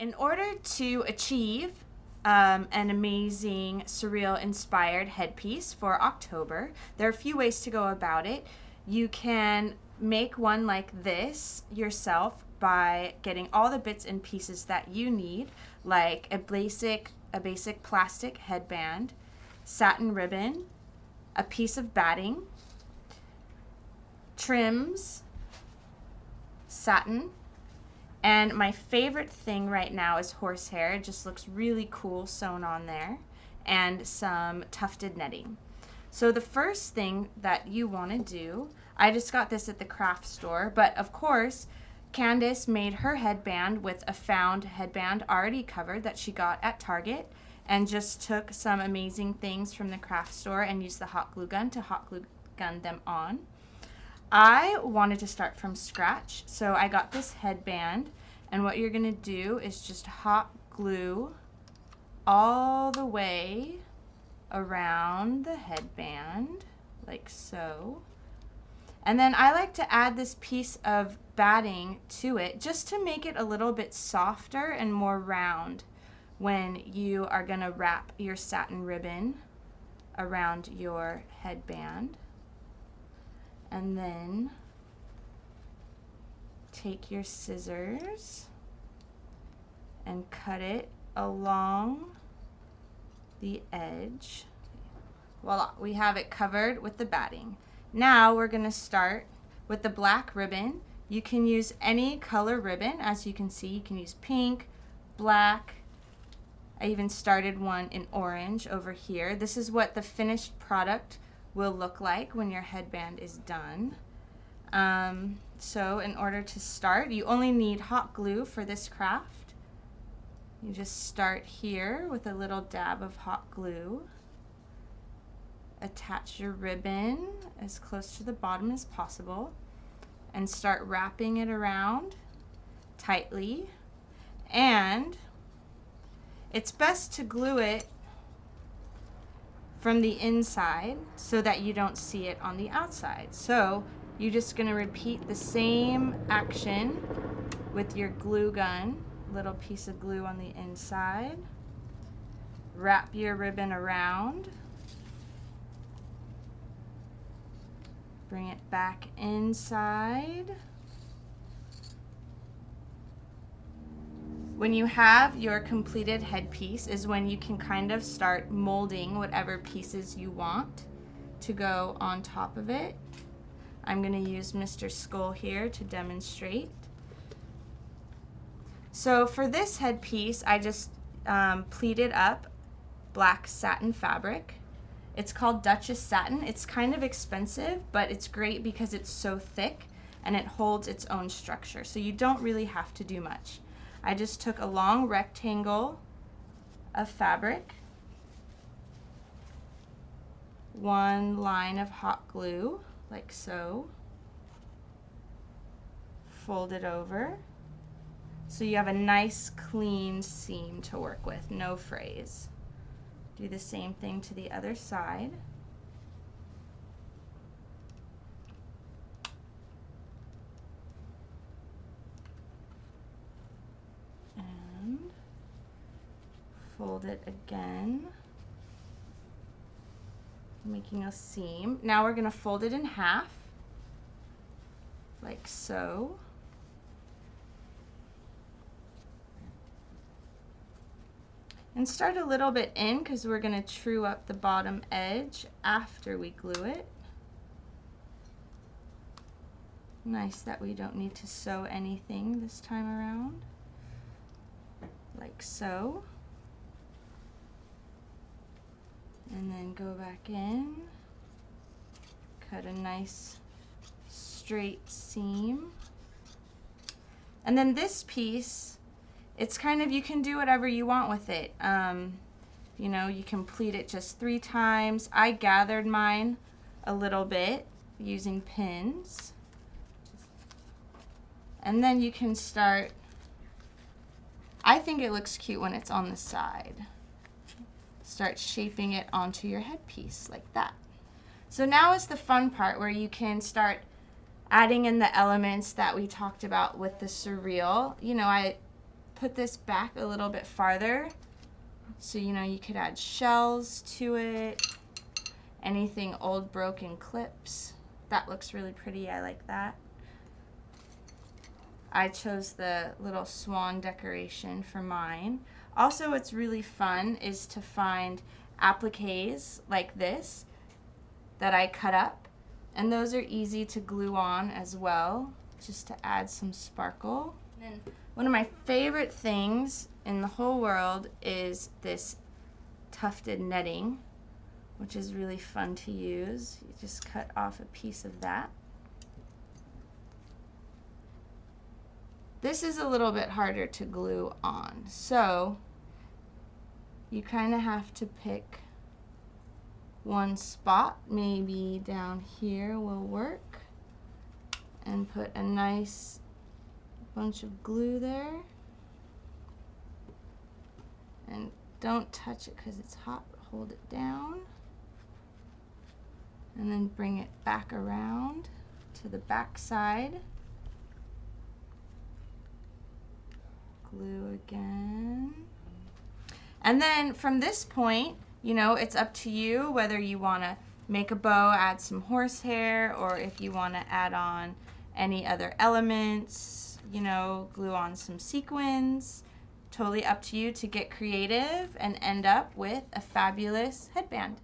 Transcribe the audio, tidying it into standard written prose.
In order to achieve an amazing surreal inspired headpiece for October, there are a few ways to go about it. You can make one like this yourself by getting all the bits and pieces that you need, like a basic plastic headband, satin ribbon, a piece of batting, trims, satin, and my favorite thing right now is horsehair. It just looks really cool sewn on there, and some tufted netting. So the first thing that you want to do, I just got this at the craft store, but of course Candace made her headband with a found headband already covered that she got at Target, and just took some amazing things from the craft store and used the hot glue gun to hot glue gun them on. I wanted to start from scratch, so I got this headband, and what you're going to do is just hot glue all the way around the headband, like so. And then I like to add this piece of batting to it just to make it a little bit softer and more round when you are going to wrap your satin ribbon around your headband. And then take your scissors and cut it along the edge. Voila, we have it covered with the batting. Now we're going to start with the black ribbon. You can use any color ribbon. As you can see, you can use pink, black. I even started one in orange over here. This is what the finished product will look like when your headband is done. So in order to start, you only need hot glue for this craft. You just start here with a little dab of hot glue. Attach your ribbon as close to the bottom as possible and start wrapping it around tightly. And it's best to glue it from the inside so that you don't see it on the outside. So you're just going to repeat the same action with your glue gun, little piece of glue on the inside. Wrap your ribbon around. Bring it back inside. When you have your completed headpiece is when you can kind of start molding whatever pieces you want to go on top of it. I'm going to use Mr. Skull here to demonstrate. So for this headpiece, I just pleated up black satin fabric. It's called Duchess satin. It's kind of expensive, but it's great because it's so thick and it holds its own structure. So you don't really have to do much. I just took a long rectangle of fabric, one line of hot glue, like so, fold it over, so you have a nice clean seam to work with, no frays. Do the same thing to the other side. Fold it again, making a seam. Now we're going to fold it in half, like so. And start a little bit in because we're going to true up the bottom edge after we glue it. Nice that we don't need to sew anything this time around, like so. And then go back in, cut a nice straight seam. And then this piece, it's kind of, you can do whatever you want with it. You know, you can pleat it just 3 times. I gathered mine a little bit using pins. And then you can start, I think it looks cute when it's on the side. Start shaping it onto your headpiece like that. So now is the fun part where you can start adding in the elements that we talked about with the surreal. You know, I put this back a little bit farther. So, you know, you could add shells to it, anything old broken clips. That looks really pretty, I like that. I chose the little swan decoration for mine. Also, what's really fun is to find appliques like this that I cut up, and those are easy to glue on as well, just to add some sparkle. And one of my favorite things in the whole world is this tufted netting, which is really fun to use. You just cut off a piece of that. This is a little bit harder to glue on, so you kind of have to pick one spot, maybe down here will work, and put a nice bunch of glue there. And don't touch it because it's hot, hold it down. And then bring it back around to the back side. Glue again. And then from this point, you know, it's up to you whether you want to make a bow, add some horsehair, or if you want to add on any other elements, you know, glue on some sequins. Totally up to you to get creative and end up with a fabulous headband.